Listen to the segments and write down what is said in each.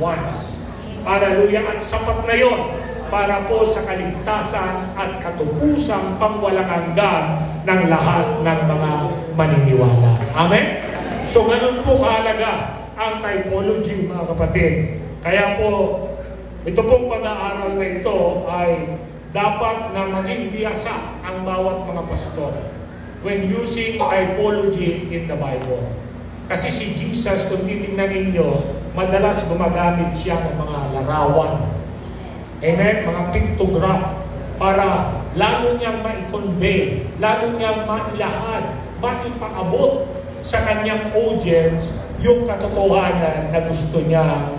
once. Hallelujah. At sapat na yon para po sa kaligtasan at katupusang pangwalang hanggan ng lahat ng mga maniniwala. Amen? So, ganun po kahalaga ang typology, mga kapatid. Kaya po, ito pong pag-aaral na ito ay dapat na maging biyasa ang bawat mga pastor when using typology in the Bible. Kasi si Jesus, kung titingnan ninyo, madalas gumagamit siya ng mga larawan. Amen? Mga pictograph para lalo niyang ma-convey, lalo niyang mailahad, maipaabot sa kanyang audience yung katotohanan na gusto niya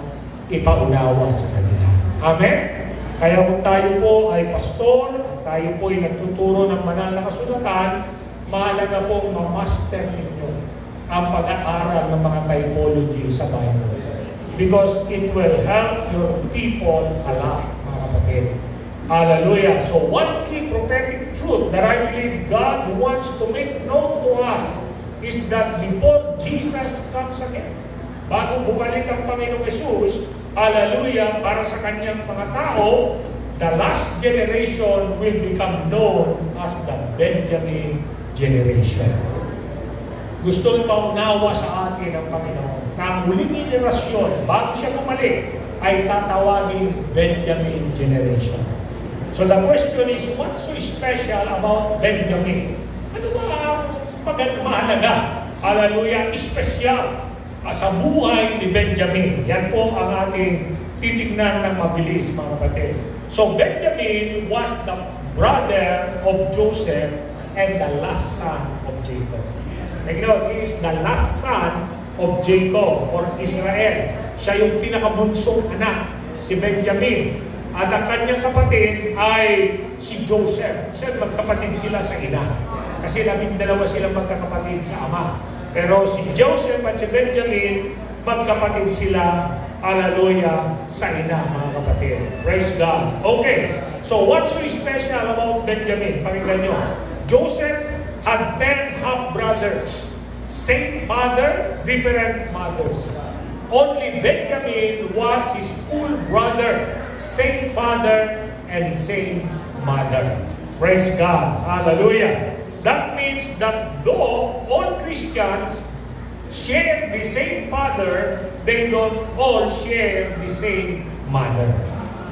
ipaunawa sa kanila. Amen? Kaya kung tayo po ay pastor, tayo po ay nagtuturo ng banal na kasulatan, mahalaga po ma-master ninyo ang pag-aaral ng mga typology sa Bible. Because it will help your people a lot, mga kapatid. Hallelujah. So one key prophetic truth that I believe God wants to make known to us is that before Jesus comes again, bago bumalik ang Panginoong Jesus, hallelujah, para sa kanyang mga tao, the last generation will become known as the Benjamin generation. Gusto ipaunawa sa atin ng Panginoon na ang huling generasyon, bago siya bumalik, ay tatawagin Benjamin generation. So the question is, what's so special about Benjamin? Ano ba ang mahalaga? Hallelujah, special sa buhay ni Benjamin. Yan po ang ating titignan ng mabilis, mga kapatid. So Benjamin was the brother of Joseph and the last son of Jacob. He is the last son of Jacob or Israel. Siya yung pinakabunsong anak, si Benjamin. At ang kanyang kapatid ay si Joseph. Kasi magkapatid sila sa ina. Kasi 12 silang magkakapatid sa ama. Pero si Joseph at si Benjamin, magkapatid sila, hallelujah, sa ina, mga kapatid. Praise God. Okay, so what's so special about Benjamin? Pakinggan nyo. Joseph had 10 half-brothers. Same father, different mothers. Only Benjamin was his full brother. Same father and same mother. Praise God. Hallelujah. That means that though all Christians share the same father, they don't all share the same mother.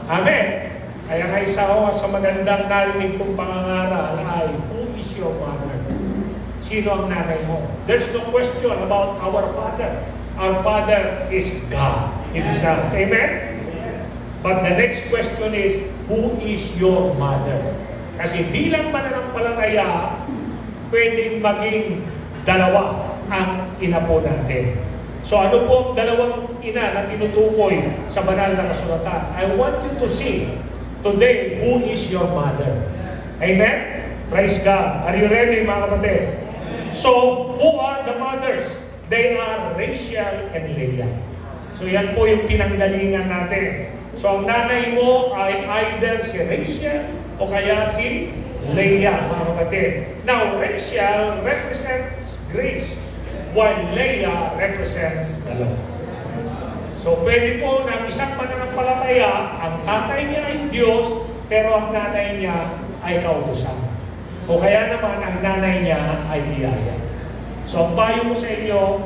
Amen. Kaya nga isa ko sa magandang narinig kong pangangaral ay, who is your father? Sino ang nanay mo? There's no question about our father. Our father is God Himself. Amen? But the next question is, who is your mother? Kasi bilang mananampalataya, pwedeng maging dalawa ang ina po natin. So ano po ang dalawang ina na tinutukoy sa banal na kasulatan? I want you to see today who is your mother. Amen? Praise God. Are you ready, mga kapatid? So, who are the mothers? They are Rachel and Leah. So yan po yung pinanggalingan natin. So ang nanay mo ay either si Rachel o kaya si Leah, mga kapatid. Now, Rachel represents grace, while Leah represents the Lord. So pwede po na isang mananampalataya, ang tatay niya ay Diyos, pero ang nanay niya ay kautusan. O kaya naman ang nanay niya ay biyaya. So ang payo mo sa inyo,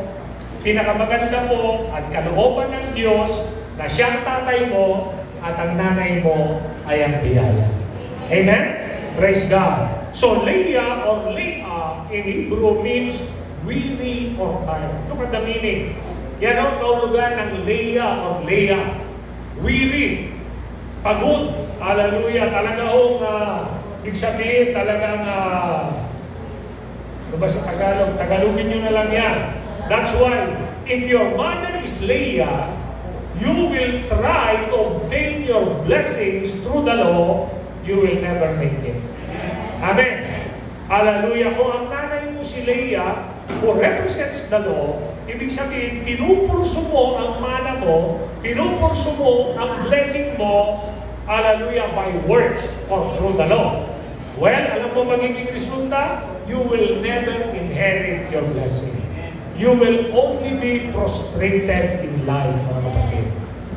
pinakamaganda po at kalooban ng Diyos na siya ang tatay mo at ang nanay mo ay ang biyaya. Amen? Praise God. So Leah or Leah in Hebrew means weary or tired. Look at the meaning. Yan ang kaulugan ng Leah or Leah. Weary. Pagod. Hallelujah. Talagang ibig sabihin talagang ano ba sa Tagalog? Tagalogin nyo na lang yan. That's why, if your mother is Leah, you will try to obtain your blessings through the law, you will never make it. Amen. Hallelujah. Kung ang nanay mo si Leah, who represents the law, ibig sabihin, pinupurso mo ang mana mo, pinupurso mo ang blessing mo, hallelujah, by works or through the law. Well, alam mo magiging resulta? You will never inherit your blessing. You will only be prostrated in life, mga kapatid.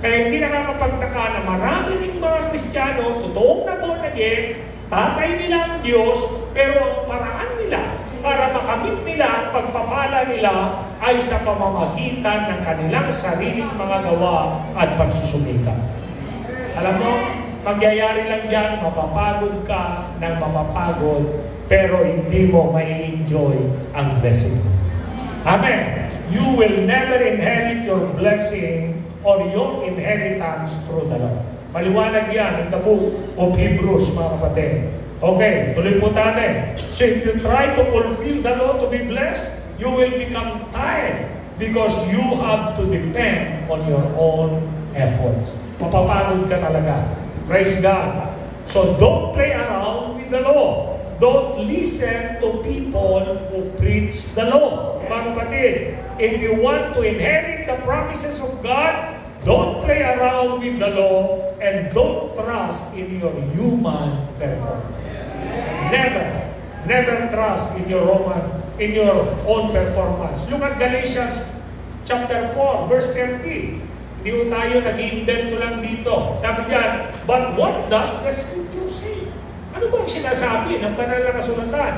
Kaya hindi nakakapagtaka na marami ring mga Kristiyano, totoong na born again, tatay nila ang Diyos, pero ang paraan nila para makamit nila ang pagpapala nila ay sa pamamagitan ng kanilang sariling mga gawa at pagsusumikap. Alam mo, magyayari lang yan, mapapagod ka ng mapapagod, pero hindi mo mai-enjoy ang blessing. Amen. You will never inherit your blessing or your inheritance through the law. Maliwanag yan in the book of Hebrews, mga kapatid. Okay, tuloy po natin. So if you try to fulfill the law to be blessed, you will become tired because you have to depend on your own efforts. Mapapagod ka talaga. Praise God. So don't play around with the law. Don't listen to people who preach the law. Mga kapatid, if you want to inherit the promises of God, don't play around with the law and don't trust in your human performance. Never trust in your own performance. Look at Galatians chapter 4, verse 30. Hindi ko tayo nag-invento lang dito. Sabi diyan, but what does the scripture say? Ano ba ang sinasabi ng banal na kasulatan?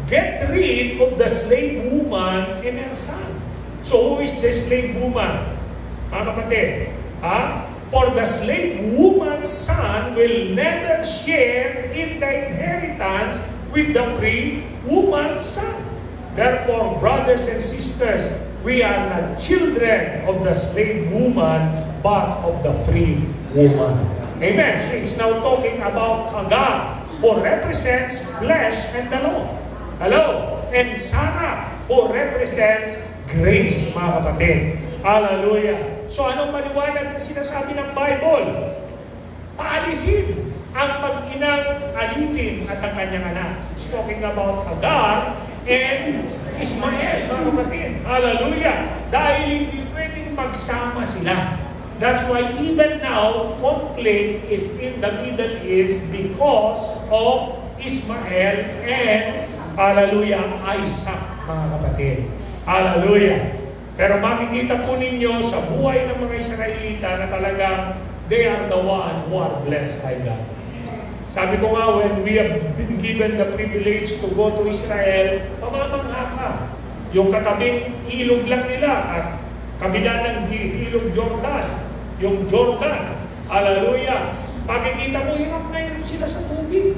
Get rid of the slave woman and her son. So who is the slave woman? Mga kapatid, for the slave woman's son will never share in the inheritance with the free woman's son. Therefore, brothers and sisters, we are not children of the slave woman, but of the free woman. Amen. So it's now talking about Hagar, who represents flesh and the law. Hello? And Sarah, who represents grace, mga kapatid. Hallelujah. So anong maliwanag na sinasabi ng Bible? Paalisin ang mag-inang alipin at ang kanyang anak. It's talking about Hagar and Ismael, mga kapatid. Hallelujah. Dahil hindi pwedeng magsama sila. That's why even now, conflict is in the Middle East because of Ismael and, hallelujah, Isaac, mga kapatid. Hallelujah. Pero makikita po ninyo sa buhay ng mga Israelita na talagang they are the one who are blessed by God. Sabi ko nga, when we have been given the privilege to go to Israel, mamamangha ka. Yung katabing ilog lang nila at kabila ng ilog Jordan, yung Jordan, hallelujah, makikita mo, hirap na hirap sila sa tubig.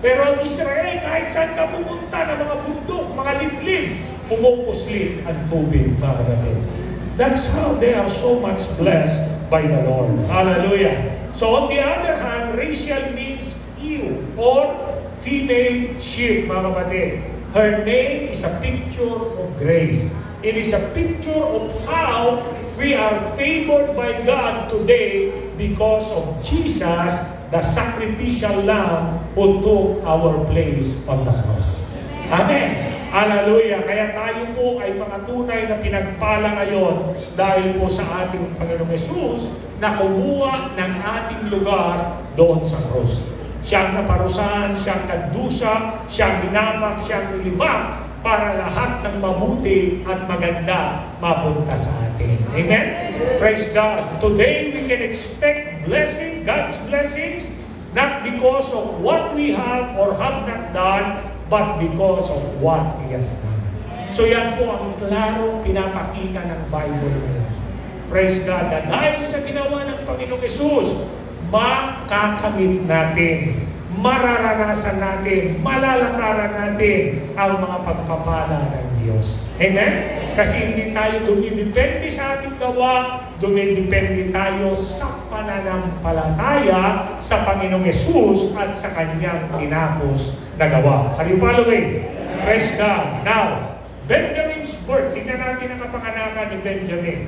Pero ang Israel, kahit saan ka pumunta ng mga bundok, mga liblib, pumupuslit ang tubig, mga kapatid. That's how they are so much blessed by the Lord. Hallelujah. So on the other hand, Rachel means ewe or female sheep, mga kapatid. Her name is a picture of grace. It is a picture of how we are favored by God today because of Jesus, the sacrificial lamb who took our place on the cross. Amen. Hallelujah. Kaya tayo po ay mga tunay na pinagpala ngayon dahil po sa ating Panginoong Hesus na kumuha ng ating lugar doon sa cross. Siyang naparusahan, siyang nagdusa, siyang hinamak, siyang nilibak para lahat ng mabuti at maganda mapunta sa atin. Amen? Praise God. Today we can expect blessing, God's blessings, not because of what we have or have not done, but because of what He has done. So yan po ang klarong pinapakita ng Bible ngayon. Praise God. Na dahil sa ginawa ng Panginoong Hesus, makakamit natin, mararanasan natin, malalakaran natin ang mga pagpapala ng Diyos. Amen? Kasi hindi tayo dumidepende sa ating gawa, dumidepende tayo sa pananampalataya sa Panginoong Hesus at sa Kanyang tinapos na gawa. Are you following? Praise God. Now, Benjamin's birth. Tingnan natin ang kapanganakan ni Benjamin.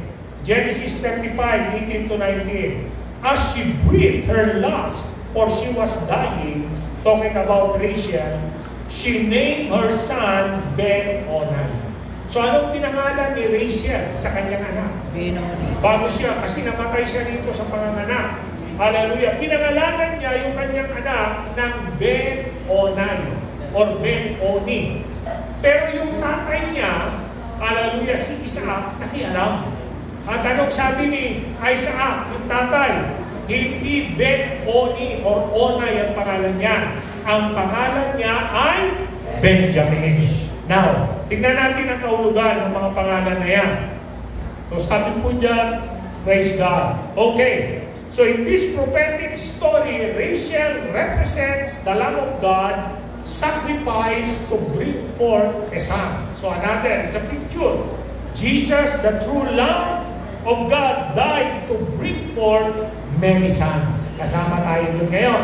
Genesis 35, 18 to 19. As she breathed her last, or she was dying, talking about Rachel, she named her son Ben-Onan. So anong pinangalan ni Rachel sa kanyang anak? Ben-Onan. Bago siya, kasi namatay siya dito sa panganganak. Hallelujah. Pinangalanan niya yung kanyang anak ng Ben-Onan or Ben-Oni. Pero yung tatay niya, hallelujah, si Isaac, nakialam. At anong sabi ni Isaac, yung tatay? Hindi Ben-Oni or Onay ang pangalan niya. Ang pangalan niya ay Benjamin. Now, tingnan natin ang kahulugan ng mga pangalan na yan. So sabi po dyan, praise God. Okay. So in this prophetic story, Rachel represents the Lamb of God sacrificed to bring forth a son. So another, it's a picture. Jesus, the true Lamb of God, died to bring forth many sons. Kasama tayo doon ngayon.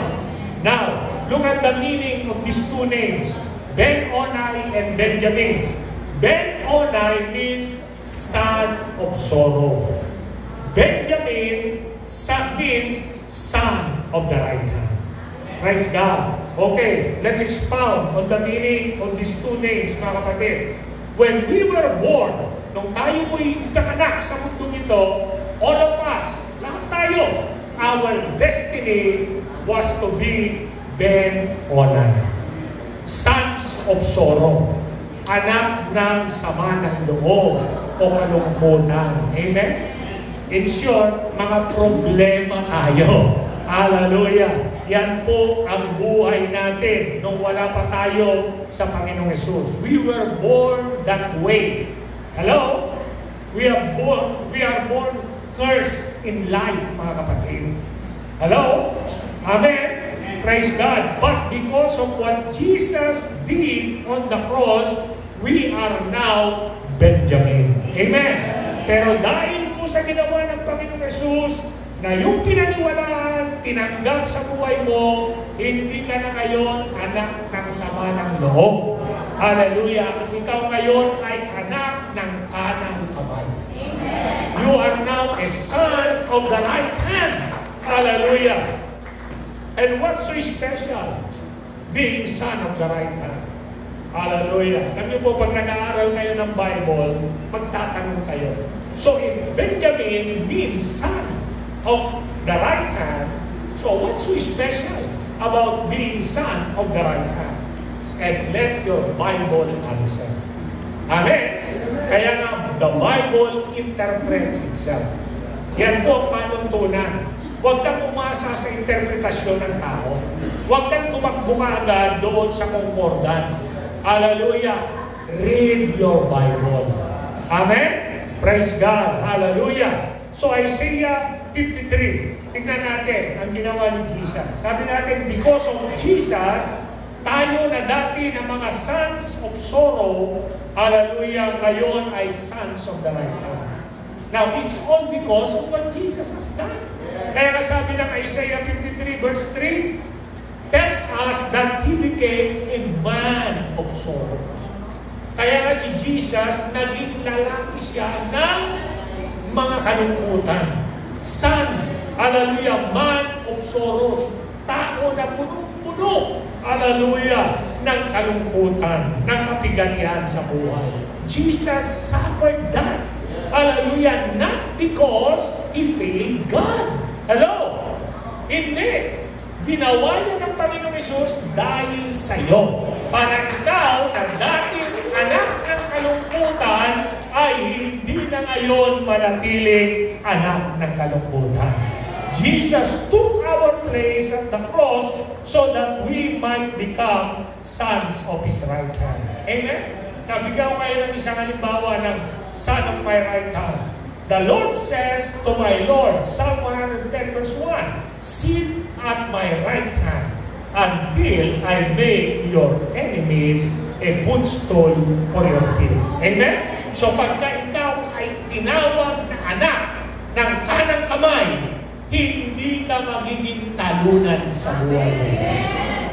Now, look at the meaning of these two names, Ben-Onai and Benjamin. Ben-Onai means son of sorrow. Benjamin means son of the right hand. Praise God. Okay, let's expound on the meaning of these two names, mga kapatid. When we were born, nung tayo mo'y ipinanganak sa mundong ito, all of us, lahat tayo, our destiny was to be Ben-Onai, sons of sorrow, anak ng sama ng loob o kalungkutan. Amen? In short, mga problema tayo. Hallelujah! Yan po ang buhay natin nung wala pa tayo sa Panginoong Hesus. We were born that way. Hello? We are born cursed in life, mga kapatid. Hello? Amen? Praise God. But because of what Jesus did on the cross, we are now Benjamin. Amen? Pero dahil po sa ginawa ng Panginoong Hesus, na yung pinaniwalaan, tinanggap sa buhay mo, hindi ka na ngayon anak ng sama ng loob. Hallelujah! Ikaw ngayon ay anak ng kanang kamay. You are now a son of the right hand. Hallelujah! And what's so special? Being son of the right hand. Hallelujah! Kami po, pag nag-aaral kayo ng Bible, magtatanong kayo. So, if Benjamin means son of the right hand, so what's so special about being son of the right hand? And let your Bible answer. Amen? Kaya nga, the Bible interprets itself. Yan po ang panuntunan. Huwag kang umasa sa interpretasyon ng tao. Huwag kang tumakbo ka agad doon sa concordance. Hallelujah! Read your Bible. Amen? Praise God. Hallelujah! So Isaiah 53, tignan natin ang ginawa ni Jesus. Sabi natin, because of Jesus, tayo na dati ng mga sons of sorrow, hallelujah, ngayon ay sons of the right hand. Now, it's all because of what Jesus has done. Kaya sabi ng Isaiah 53 verse 3, tells us that He became a man of sorrows. Kaya nga si Jesus, naging lalaki siya ng mga kalungkutan. Son, hallelujah, man of sorrows. Tao na punong-puno, hallelujah, ng kalungkutan, ng kapighatian sa buhay. Jesus suffered that. Hallelujah, not because He failed God. Hello? Hindi. Ginawa niya ng Panginoong Hesus dahil sa iyo. Para ikaw na dating anak ng kalungkutan ay hindi na ngayon manatiling anak ng kalungkutan. Jesus took our place at the cross so that we might become sons of His right hand. Amen? Nabigyan ko kayo ng isang halimbawa ng son of my right hand. The Lord says to my Lord, Psalm 110 verse 1, sit at my right hand until I make your enemies a footstool for your feet. Amen? So pagka ikaw ay tinawag na anak ng kanang kamay, hindi ka magiging talunan sa buhay mo.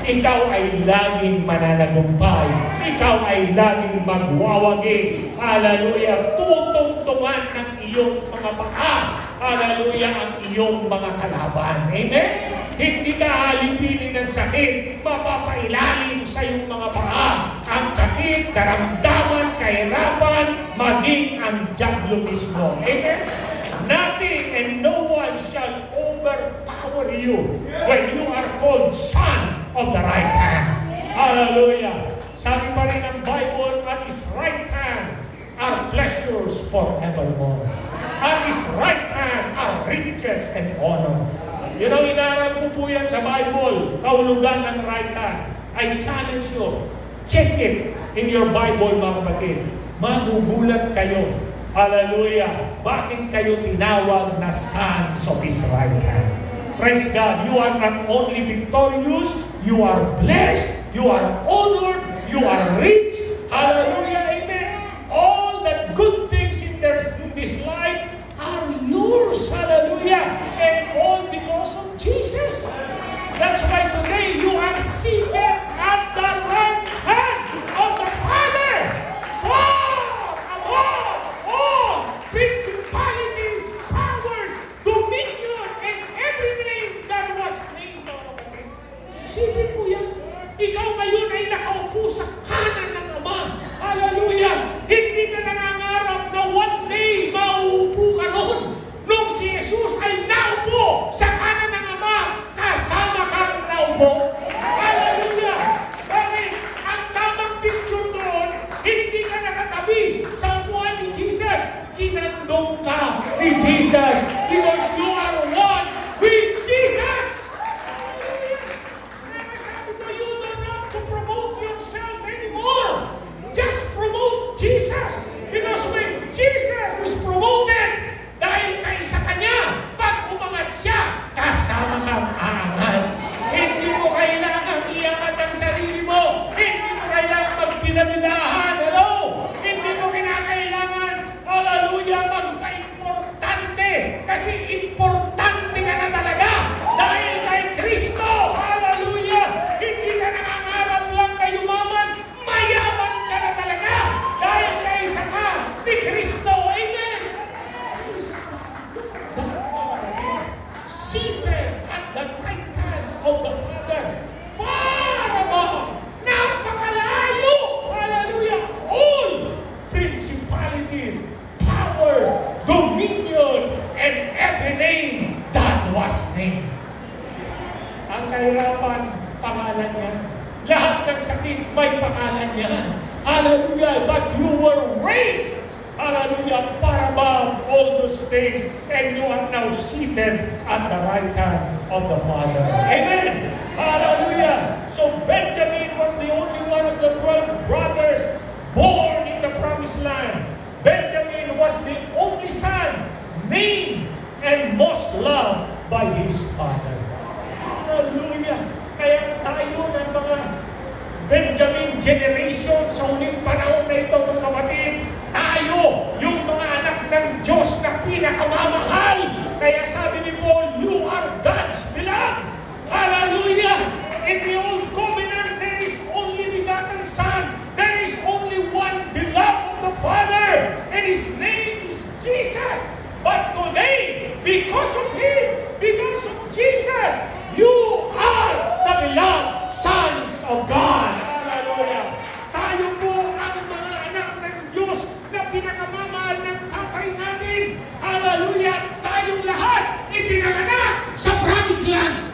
Ikaw ay laging mananagumpay. Ikaw ay laging magwawagi. Hallelujah. Tutungtungan ng iyong mga paa. Hallelujah, ang iyong mga kalaban. Amen? Hindi ka alipinin ng sakit. Mapapailalim sa iyong mga paa. Ang sakit, karamdaman, kahirapan, maging ang diablo mismo. Amen? Nothing and no one shall overpower you when you are called son of the right hand. Hallelujah. Sabi pa rin ng Bible, at His right hand are pleasures forevermore. At His right hand are riches and honor. Yun ang inaral ko po yan sa Bible, kahulugan ng right hand. I challenge you, check it in your Bible, mga kapatid. Magugulat kayo. Hallelujah. Bakit kayo tinawag na sons of His right hand? Praise God. You are not only victorious, you are blessed, you are honored, you are rich. Hallelujah. Amen. All the good things in this life are yours. Hallelujah. And all because of Jesus. That's why today you are seated at the right hand of the Father. Far above all principalities, powers, dominion, and every name that was named. Isipin mo yan. Ikaw ngayon ay nakaupo sa kanan ng Ama. Hallelujah! Hindi ka nangangarap na one day mauupo ka ron. Nung si Jesus ay naupo sa kanan ng Ama, kasama kang naupo. Hallelujah! Bakit? Ang tamang picture doon, hindi ka nakatabi sa upuan ni Jesus. Kinandong ka ni Jesus because you are one with Jesus. Just promote Jesus. Because when Jesus is promoted, dahil kay sa Kanya, pag umangat siya, kasama kang aangat. Hindi mo kailangan iangat ang sarili mo. Hindi mo kailangan magbidabidahan. Hello? Hindi mo kinakailangan, hallelujah, magpa-importante. Kasi importante ka na talaga. Dahil kay Kristo, hallelujah, hindi ka nangangarap lang na yumaman, mayaman ka na talaga dahil kaisa ka ni Kristo. Amen. Seated at the right hand of the Father, far above, napakalayo, hallelujah, all principalities, powers, dominion, and every name that was named. Ang kahirapan, pangalan niya. Lahat ng sakit, may pangalan yan. Hallelujah. But you were raised, hallelujah, para above all those things. And you are now seated at the right hand of the Father. Amen. Hallelujah. So Benjamin was the only one of the 12 brothers born in the promised land. Benjamin was the only son named and most loved by his father. Hallelujah. Kaya tayo ng mga Benjamin generation sa huling panahon na ito, mga kapatid, tayo, yung mga anak ng Diyos na pinakamamahal. Kaya sabi ni Paul, you are God's beloved. Hallelujah! In the Old Covenant, there is only begotten Son. There is only one beloved of the Father, and His name is Jesus. But today, because of Him, because of Jesus, you are the beloved sons of God. Hallelujah. Tayo po ang mga anak ng Diyos na pinakamamahal ng tatay natin. Hallelujah. Tayong lahat ipinanganak sa promised land.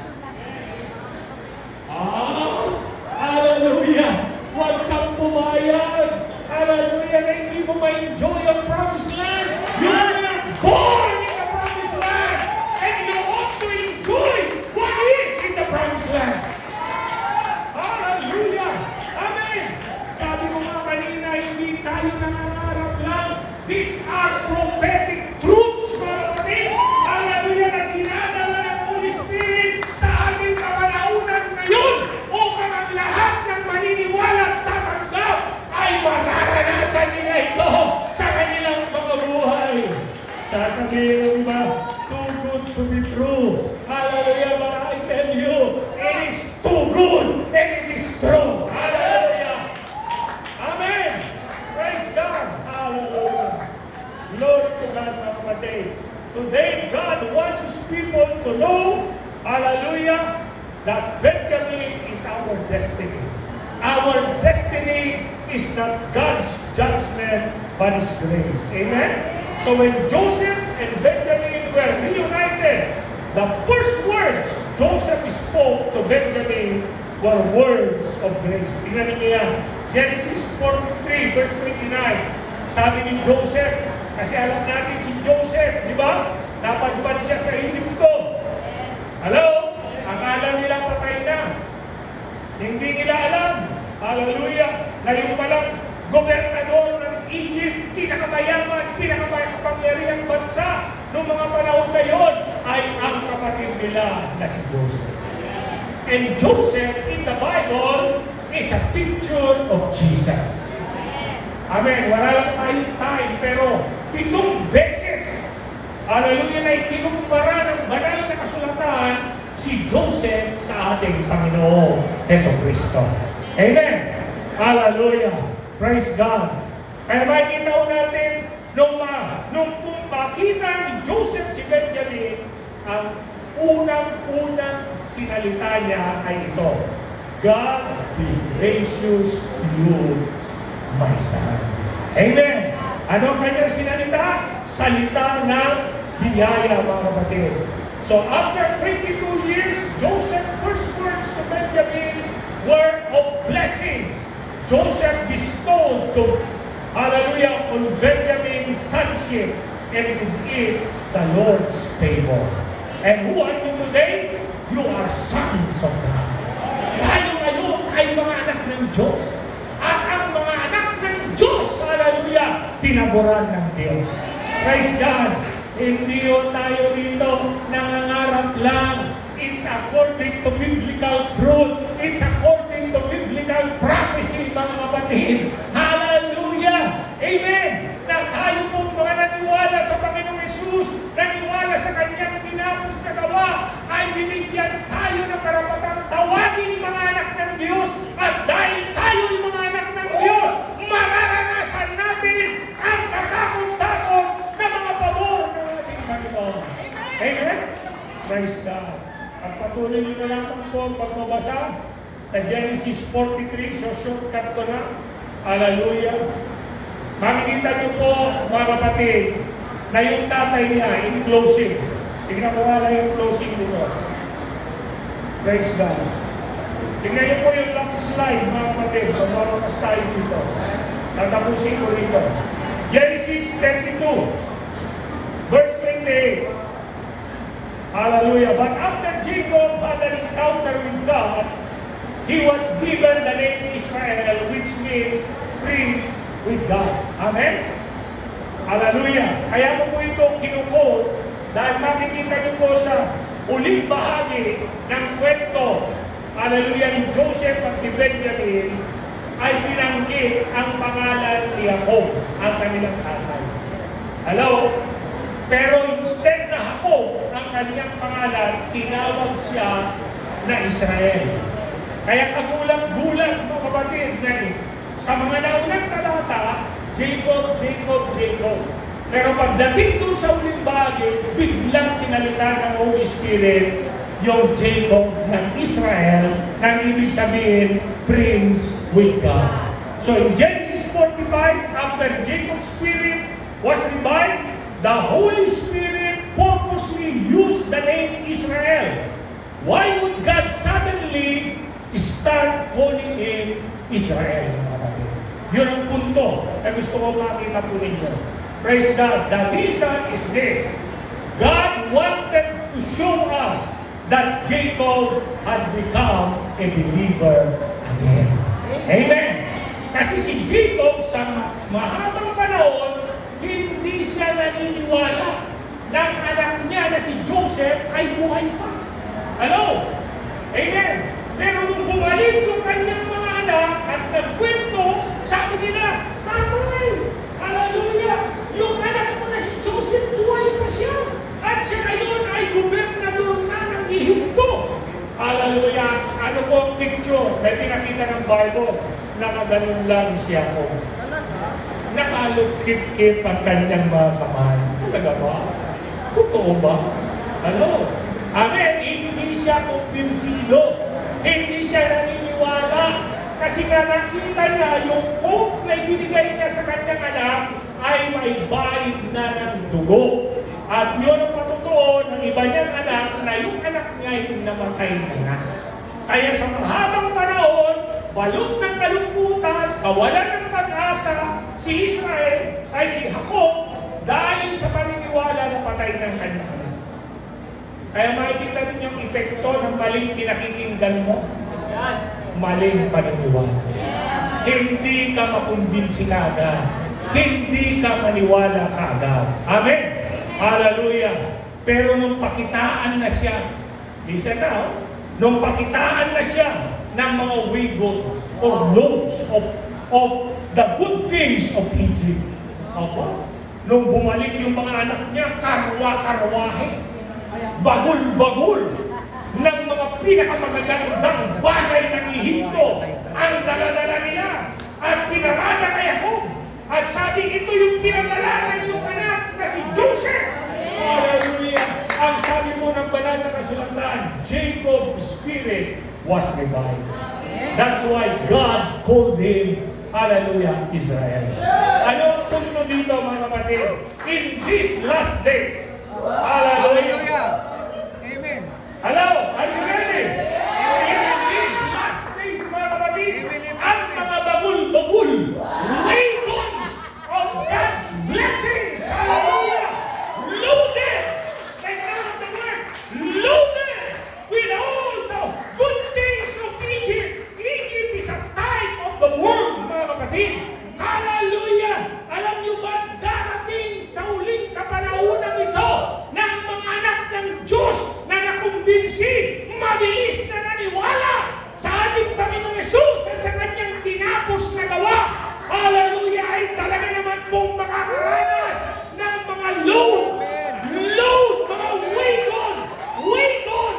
Hallelujah. Huwag kang pumayag. Hallelujah. Na hindi mo ma-enjoy ang promised land. You are born in the promised land. And you ought to enjoy what is in the promised land. Hallelujah! Amen! Sabi ko nga kanina, hindi tayo nangangarap lang. These are prophetic truths, mga kapatid. Hallelujah! Na dinadala ng Holy Spirit sa ating kapanaunan ngayon upang ang lahat ng maniniwala at tatanggap ay mararanasan nila ito sa kanilang mga buhay. Sasabihin mo ba, too good to be true. Hallelujah! But I tell you, it is too good and it is true. Hallelujah! Amen! Praise God! Hallelujah! Glory to God, mga kapatid. Today, God wants His people to know, hallelujah, that Benjamin is our destiny. Our destiny is not God's judgment, but His grace. Amen? So when Joseph and Benjamin were reunited, the first words Joseph spoke to Benjamin were words of grace. Tingnan niyo yan. Genesis 43, verse 29. Sabi ni Joseph, Kasi alam natin si Joseph, di ba? Napadpad siya sa Egypto. Hello? Akala nila patay na. Hindi nila alam. Hallelujah. Na yung palang gobernador ng Egypt, pinakamayaman, pinakamakapangyarihang bansa noong mga panahon na yon ay ang kapatid nila na si Joseph. And Joseph in the Bible is a picture of Jesus. Amen. Wala lang tayong time, pero 7 beses, hallelujah, na ikinumpara ng banal na kasulatan si Joseph sa ating Panginoon Jesucristo. Amen. Hallelujah. Praise God. Kaya makikita natin nung makita ni Joseph si Benjamin, ang unang-unang sinalita niya ay ito: God be gracious to you, my son. Amen. Ano ang kanyang sinalita? Salita ng biyaya, mga kapatid. So after 22 years, Joseph's first words to Benjamin were of blessings. Joseph bestowed to, hallelujah, on Benjamin sonship and with it the Lord's favor. And who are you today? You are sons of God. Tayo ngayon ay mga anak ng Diyos. At ang mga anak ng Diyos, hallelujah, tinaboran ng Diyos. Praise God. Hindi yun tayo dito nangangarap lang. It's according to biblical truth. It's according to biblical prophecy, mga kapatid. Hallelujah! Amen! Na tayo pong mga naniwala sa Panginoong Hesus, naniwala sa Kanyang tinapos na gawa, ay binigyan tayo ng karapatang tawagin mga anak ng Diyos. At dahil tayo yung mga anak ng Diyos, mararanasan natin ang katakot-takot na mga pabor ng ating Panginoon. Amen? Praise God. At patuloy nyo na lang po ang pagbabasa sa Genesis 43, so shortcut ko na. Hallelujah. Makikita nyo po, mga kapatid, na yung tatay niya in closing. Tingnan mo wala yung closing dito. Praise God. Tingnan nyo po yung last slide, mga kapatid. Pagmamakas tayo dito. Tatapusin ko dito. Genesis 32, verse 28. Hallelujah. But after Jacob had an encounter with God, he was given the name Israel, which means prince with God. Amen? Hallelujah. Kaya ko po ito kinukot dahil makikita niyo po sa uling bahagi ng kwento, hallelujah, ni Joseph at ni Benjamin, ay binanggit ang pangalan ni Jacob, ang kanilang tatay. Hello? Pero instead na Jacob, ang kanyang pangalan, tinawag siya na Israel. Kaya kagulang-gulang, mga kapatid, na sa mga naunang talata, Jacob, Jacob, Jacob. Pero pagdating dun sa uling bahagi, biglang pinalitan ng Holy Spirit yung Jacob ng Israel, nang ibig sabihin, Prince with God. So in Genesis 45, after Jacob's spirit was revived, the Holy Spirit purposely used the name Israel. Why would God suddenly start calling him Israel? Yun ang punto na gusto ko makita po ninyo. Praise God. The reason is this. God wanted to show us that Jacob had become a believer again. Amen. Kasi si Jacob sa mahabang panahon, hindi siya naniniwala na ang anak niya na si Joseph ay buhay pa. Hello? Amen. Pero nung bumalik yung kanyang mga anak at nagkwento, sabi nila, Tatay! Hallelujah! Yung anak mo na si Joseph, buhay pa siya. At siya ngayon ay gobernador na ng Ehipto. Hallelujah! Ano po ang picture na pinakita ng Bible? Nakaganon lang siya po. Nakalukit-kit ang kanyang mga kamay. Talaga ba? Totoo ba? Ano? Amen. Hindi siya kumbinsido. Hindi siya naniniwala. Kasi nga nakita niya yung hope na ibinigay niya sa kanyang anak ay may bayad na ng dugo. At yun ang patotoo ng iba niyang anak na yung anak niya ay namatay na. Kaya sa mahabang panahon, balot ng kalungkutan, kawalan ng pag-asa, si Israel ay si Jacob, dahil sa paniniwala na patay ng kanyang anak. Kaya makikita ninyo yung epekto ng maling pinakikinggan mo. Maling paniniwala. Hindi ka makumbinsi kaagad. Hindi ka maniwala kaagad. Amen? Hallelujah! Pero nung pakitaan na siya, listen now, nung pakitaan na siya ng mga wiggles or loaves of the good things of Egypt. Nung bumalik yung mga anak niya, karwa-karwahe, bagul-bagul, ng mga pinakamagagandang bagay ng Ehipto ang daladala nila at pinarada kay Jacob. At sabi, ito yung pinadala ng iyong anak na si Joseph. Hallelujah! Ang sabi mo ng banal na kasulatan, Jacob's spirit was revived. That's why God called him, hallelujah, Israel. Ano ang punto dito, mga kapatid? In these last days, hallelujah! Amen. Hello, are you ready? In these last days, mga kapatid, ang mga bagul-bagul, wagons of God's blessings, hallelujah, loaded, take out of the word, loaded with all the good things of Egypt. Egypt is a type of the world, mga kapatid. Hallelujah! Alam niyo ba, darating sa uling kapanahonang ito ng mga anak ng Diyos na nakumbinsi, mabilis na naniwala sa ating Panginoong Yesus at sa kanyang tinapos na gawa. Hallelujah! Ay talaga naman pong makakaranas ng mga load, mga wagon.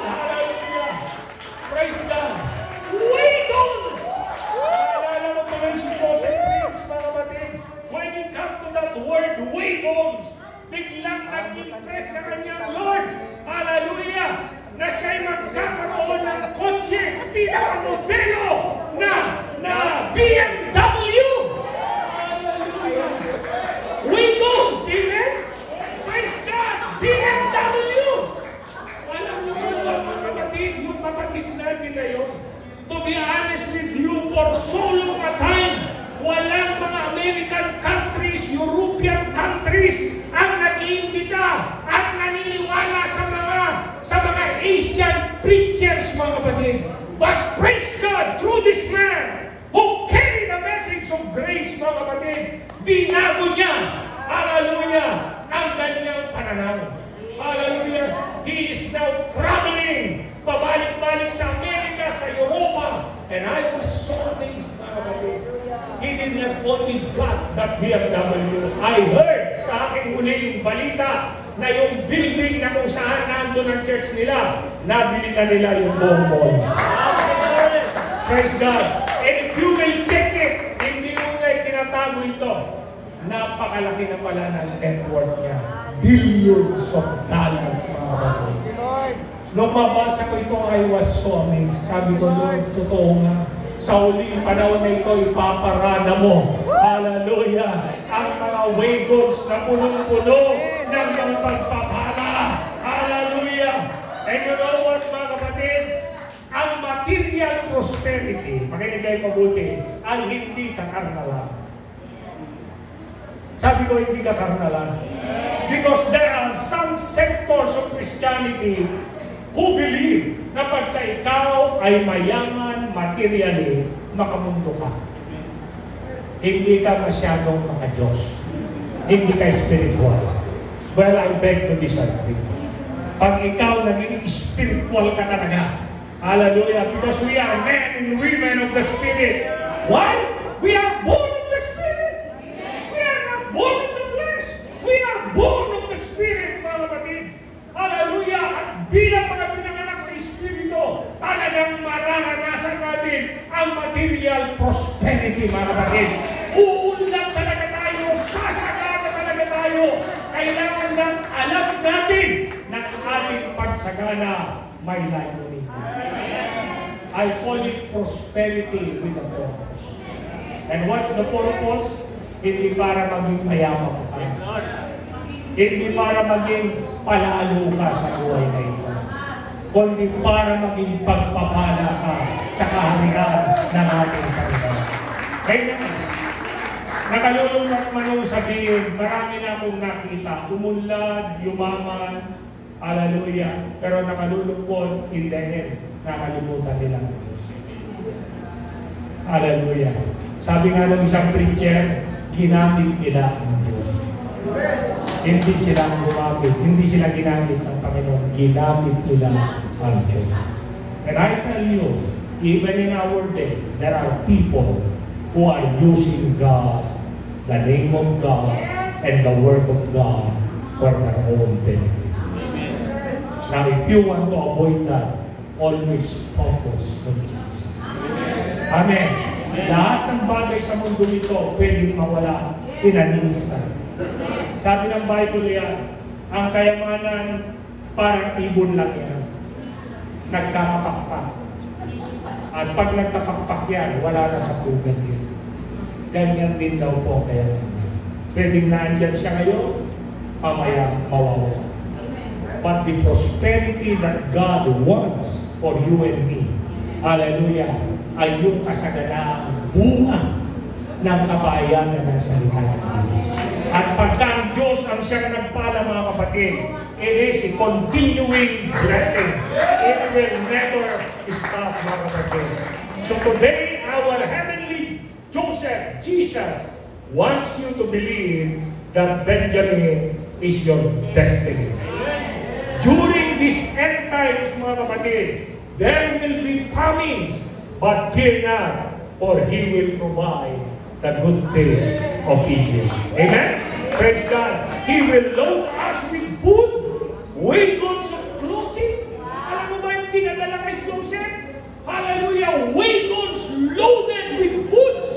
Hallelujah! Praise God! Wagons! Alala mo ba si Joseph Prince, mga kapatid? When you come to that word, wagons, biglang nag-impress sa kanyang Lord. Hallelujah! Na siya'y magkakaroon ng kotse, pinakamodelo na BMW. Hallelujah! Wagons, amen? Praise God! BMW! Alam niyo po mga kapatid, yung kapatid natin na yun, to be honest with you, for so long a time, walang mga American countries, European countries ang nag-iimbita at naniniwala sa mga Asian preachers, mga kapatid. But praise God, through this man who carried the message of grace, mga kapatid, binago niya, hallelujah, ang kanyang pananaw. Hallelujah. He is now traveling, pabalik-balik sa Amerika, sa Europa. And I was so amazed, mga kapatid. He did not only got that BMW. I heard sa aking huling balita na yung building na kung saan nandun ang church nila, nabili na nila yung buong mall. Praise God. And if you will check it, hindi mo na itinatago ito. Napakalaki na pala ng net worth niya. Billions of dollars, mga kapatid. Nung mabasa ko ito, I was so amazed. Sabi ko, Lord, totoo nga. Sa huling panahon na ito, ipaparada mo. Hallelujah! Ang mga wagons na punong-puno ng mga pagpapala. Hallelujah! And you know what, mga kapatid? Ang material prosperity, makinig kayo mabuti, ay hindi kakarnalan. Sabi ko, hindi kakarnalan. Because there are some sectors of Christianity who believe na pagka ikaw ay mayaman materially, makamundo ka. Hindi ka masyadong maka-Diyos. Hindi ka spiritual. Well, I beg to disagree. Pag ikaw naging spiritual ka talaga, hallelujah, because we are men and women of the Spirit. Why? We are born of the Spirit. We are not born of the flesh. We are born of the Spirit, mga kapatid. Hallelujah! At bilang mga pinanganak sa Espiritu, talagang mararanasan natin ang material prosperity, mga kapatid. Uunlad talaga tayo, sasagana talaga tayo. Kailangan lang alam natin na ang ating pagsagana may layunin. I call it prosperity with a purpose. And what's the purpose? Hindi para maging mayaman ka. Hindi para maging palalo ka sa buhay na ito, kundi para maging pagpapala ka sa kaharian ng ating Panginoon. Amen. Nakalulungkot man ako sabihin, marami na akong nakita, umunlad, yumaman, hallelujah, pero nakalulungkot, in the end, nakalimutan nila ang Diyos. Hallelujah. Sabi nga ng isang preacher, ginamit nila ang Diyos. Hindi sila gumamit, hindi sila ginamit ng Panginoon, ginamit nila ang Diyos. And I tell you, even in our day, there are people who are using God, the name of God, and the work of God for their own benefit. Now, if you want to avoid that, always focus on Jesus. Amen. Lahat ng bagay sa mundo nito pwedeng mawala in an instant. Sabi ng Bible yan, ang kayamanan parang ibon lang yan. Nagkakapakpak. At pag nagkapakpak yan, wala na sa pugan yan. Ganyan din daw po kaya. Pwedeng naandyan siya ngayon, mamaya mawawala. But the prosperity that God wants for you and me, hallelujah, ay yung kasaganaang bunga ng kabayanan ng salita ng Diyos. At pagka ang Diyos ang siyang nagpala, mga kapatid, it is a continuing blessing. It will never stop, mga kapatid. So today, our heavenly Joseph, Jesus, wants you to believe that Benjamin is your destiny. During these end times, mga kapatid, there will be famines, but fear not, for He will provide the good things of Egypt. Amen? Praise God. He will load us with food, wagons of clothing. Alam mo ba yung pinadala kay Joseph? Hallelujah! Wagons loaded with foods.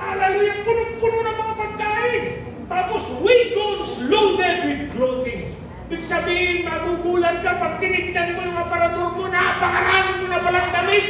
Hallelujah! Punong-puno ng mga pagkain. Tapos wagons loaded with clothing. Ibig sabihin, magugulat ka pag tinignan mo yung aparador mo, napakarami mo na palang damit.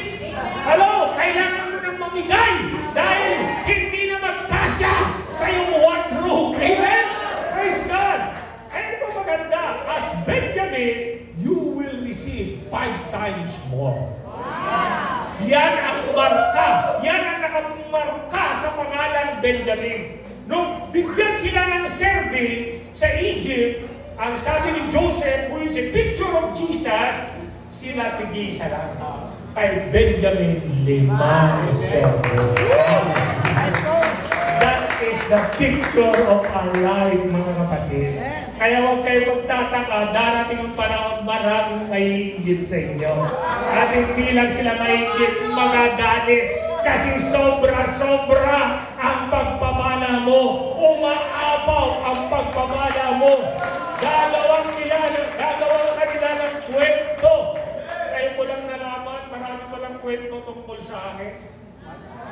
Hello, kailangan mo nang mamigay dahil hindi na magkasya sa iyong wardrobe. Amen? Praise God! And ito maganda, as Benjamin, you will receive 5 times more. Wow. Yan ang marka. Yan ang nakamarka sa pangalan Benjamin. Nung bigyan sila ng serving sa Egypt, ang sabi ni Joseph, who is a picture of Jesus, sila tig-isa lang. Kay Benjamin, 5 serving. That is the picture of our life, mga kapatid. Kaya huwag kayo magtataka, darating ang panahon, maraming maiingit sa inyo. At hindi lang sila maiingit, magagalit. Kasi sobra-sobra ang pagpapala mo. Umaapaw ang pagpapala mo. Gagawang kanila ng kwento. Kayo ko lang nalaman, marami pa lang kwento tungkol sa akin.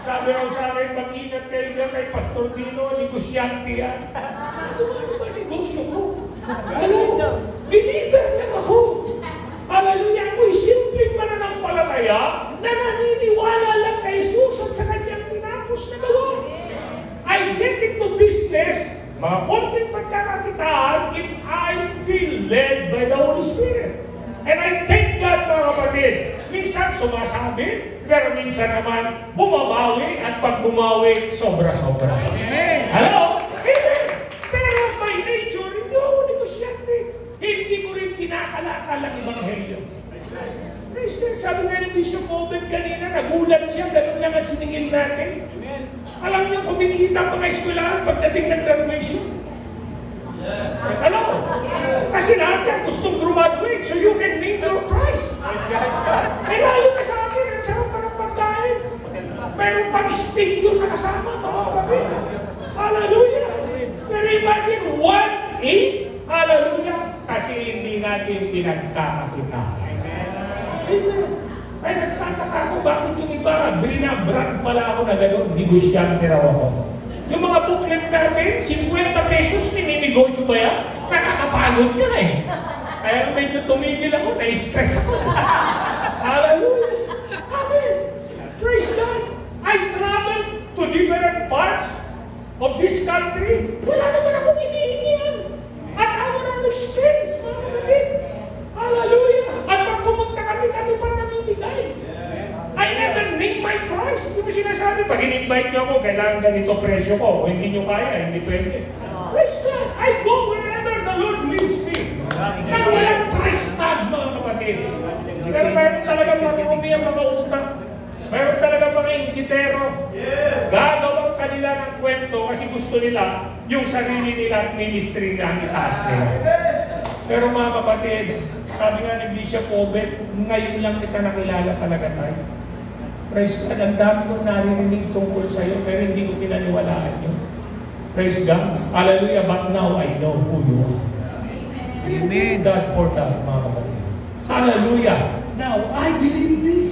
Sabi raw sa akin, mag-ingat kayo dyan kay Pastor Dino, negosyante yan. Ano ba negosyo ko? Ano? Believer lang ako. Hallelujah! Ako'y simpleng mananampalataya na naniniwala lang kay Jesus at sa kanyang tinapos na gawa. I get into business, mga konting pagkakakitaan, if I feel led by the Holy Spirit. And I thank God, mga kapatid. Minsan sumasabi, pero minsan naman bumabawi, at pag bumawi, sobra-sobra. Hello? Amen. Pero by nature, hindi ako negosyante. Hindi ko rin kinakalakal ang Ebanghelyo. Praise God. Sabi nga ni Bishop Obed kanina, nagulat siya, ganun lang ang siningil natin. Alam niyo, kumikita mga eskwelahan pagdating ng graduation. Yes. Ano? Kasi lahat yan gustong graduate so you can name your price. Eh lalo na sa akin, ang sarap pa ng pagkain. Meron pang steak yung nakasama, mga kapatid. Hallelujah! Pero imagine, 1-8, hallelujah, kasi hindi natin pinagkakakitaan. Amen. Ay, nagtataka ako, bakit yung iba, brinabrand pala ako na gano'n, negosyante raw ako. Yung mga booklet natin, 50 pesos, nininegosyo ba yan? Nakakapagod ka eh. Kaya medyo tumigil ako, na-stress ako. Hallelujah! Amen! Praise God! I travel to different parts of this country. Wala naman akong hinihingihan. At our own expense, mga kapatid. Hallelujah! At pag pumunta kami pa namimigay. I never make my my price. Hindi mo sinasabi, pag in-invite nyo ako, kailangan ganito presyo ko. O hindi nyo kaya, hindi pwede. Praise God. I go wherever the Lord leads me. Nang walang price tag, mga kapatid. Pero meron talagang marumi ang mga utang. Meron talagang mga ingitero. Gagawang kanila ng kwento kasi gusto nila yung sarili nila at ministry na ang itaas nila. Pero mga kapatid, sabi nga ni Bishop Obed, ngayon lang kita nakilala talaga tayo. Praise God, ang dami kong naririnig tungkol sa iyo, pero hindi ko pinaniwalaan yun. Praise God. Hallelujah, but now I know who you are. Amen. God for that, mga kapatid. Hallelujah. Now, I believe this.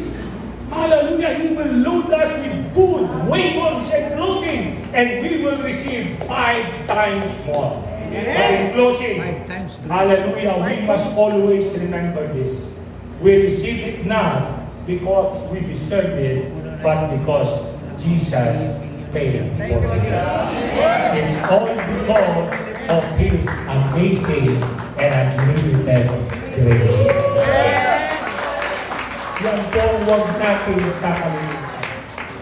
Hallelujah, He will load us with food, wages, and clothing, and we will receive 5 times more. But in closing, hallelujah, we must always remember this. We receive it not because we deserve it, but because Jesus paid for it. It's all because of His amazing and unlimited grace. Yan po, huwag natin kakalimutan.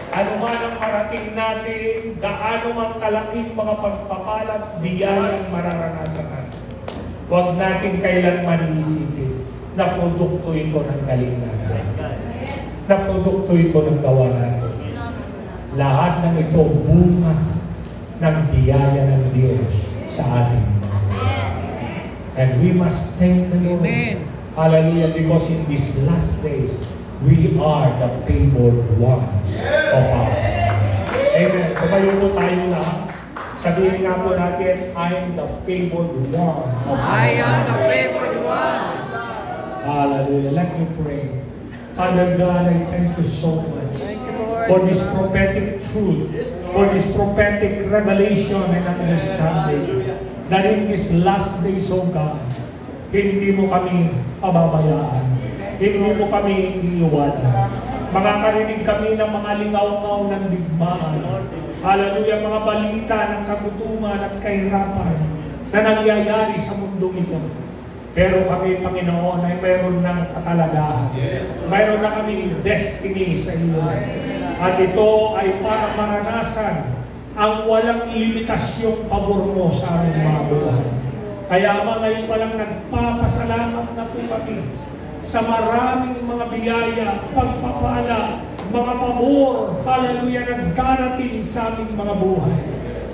Ano man ang marating natin, gaano man kalaking mga pagpapalat, biyayang mararanasan natin. Huwag natin kailanman isipin na produkto ito ng galing natin. Na produkto ito ng gawa natin. Lahat ng ito bunga ng biyaya ng Diyos sa ating mga. And we must thank the Lord. Hallelujah, because in these last days, we are the favored ones of our God. Amen. Tumayo po tayo lahat. Sabihin nga po natin, I am the favored one of our God. I am the favored one. Hallelujah. Let me pray. Father God, I thank you so much for this prophetic truth, for this prophetic revelation and understanding that in these last days, oh God, hindi mo kami pababayaan. Hindi mo kami iiwanan. Makakarinig kami ng mga lingaw-ngaw ng digmaan. Hallelujah, mga balita ng kagutuman at kahirapan na nangyayari sa mundong ito. Pero kami, Panginoon, ay mayroon ng katalagahan. Mayroon na kami destiny sa iyo. At ito ay para maranasan ang walang limitasyong pabor mo sa aming mga buhay. Kaya ngayon pa lang nagpapasalamat na po kami sa maraming mga biyaya, pagpapala, mga pabor, hallelujah, nagdarating sa aming mga buhay.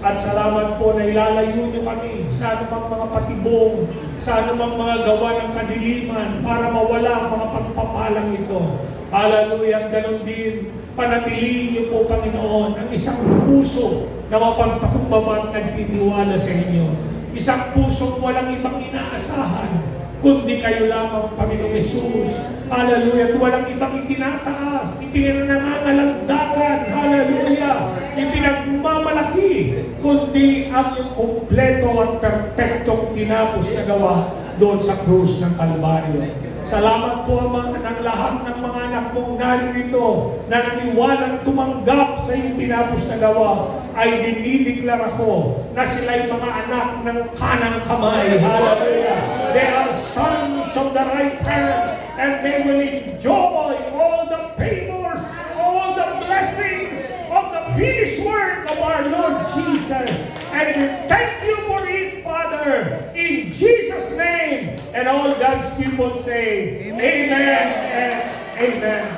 At salamat po na ilalayo niyo kami sa anumang mga patibong, sa anumang mga gawa ng kadiliman para mawala ang mga pagpapalang ito. Hallelujah, ganon din, panatilihin niyo po, Panginoon, ang isang puso na mapagpakumbaba at nagtitiwala sa inyo. Isang pusong walang ibang inaasahan, kundi kayo lamang, Panginoong Yesus. Hallelujah. At walang ibang itinataas, ipinangangalandakan, hallelujah, ipinagmamalaki, kundi ang iyong kumpleto at perfectong tinapos na gawa doon sa krus ng Kalbaryo. Salamat po ng lahat ng mga anak mong naririto na naniwalang tumanggap sa iyong tinapos na gawa, ay dinideklara ko na sila'y mga anak ng kanang kamay. Hallelujah! They are sons of the right hand, and they will enjoy all the favors, all the blessings of the finished work of our Lord Jesus. And we thank you for it, Father, in Jesus' name. And all God's people say, Amen and Amen.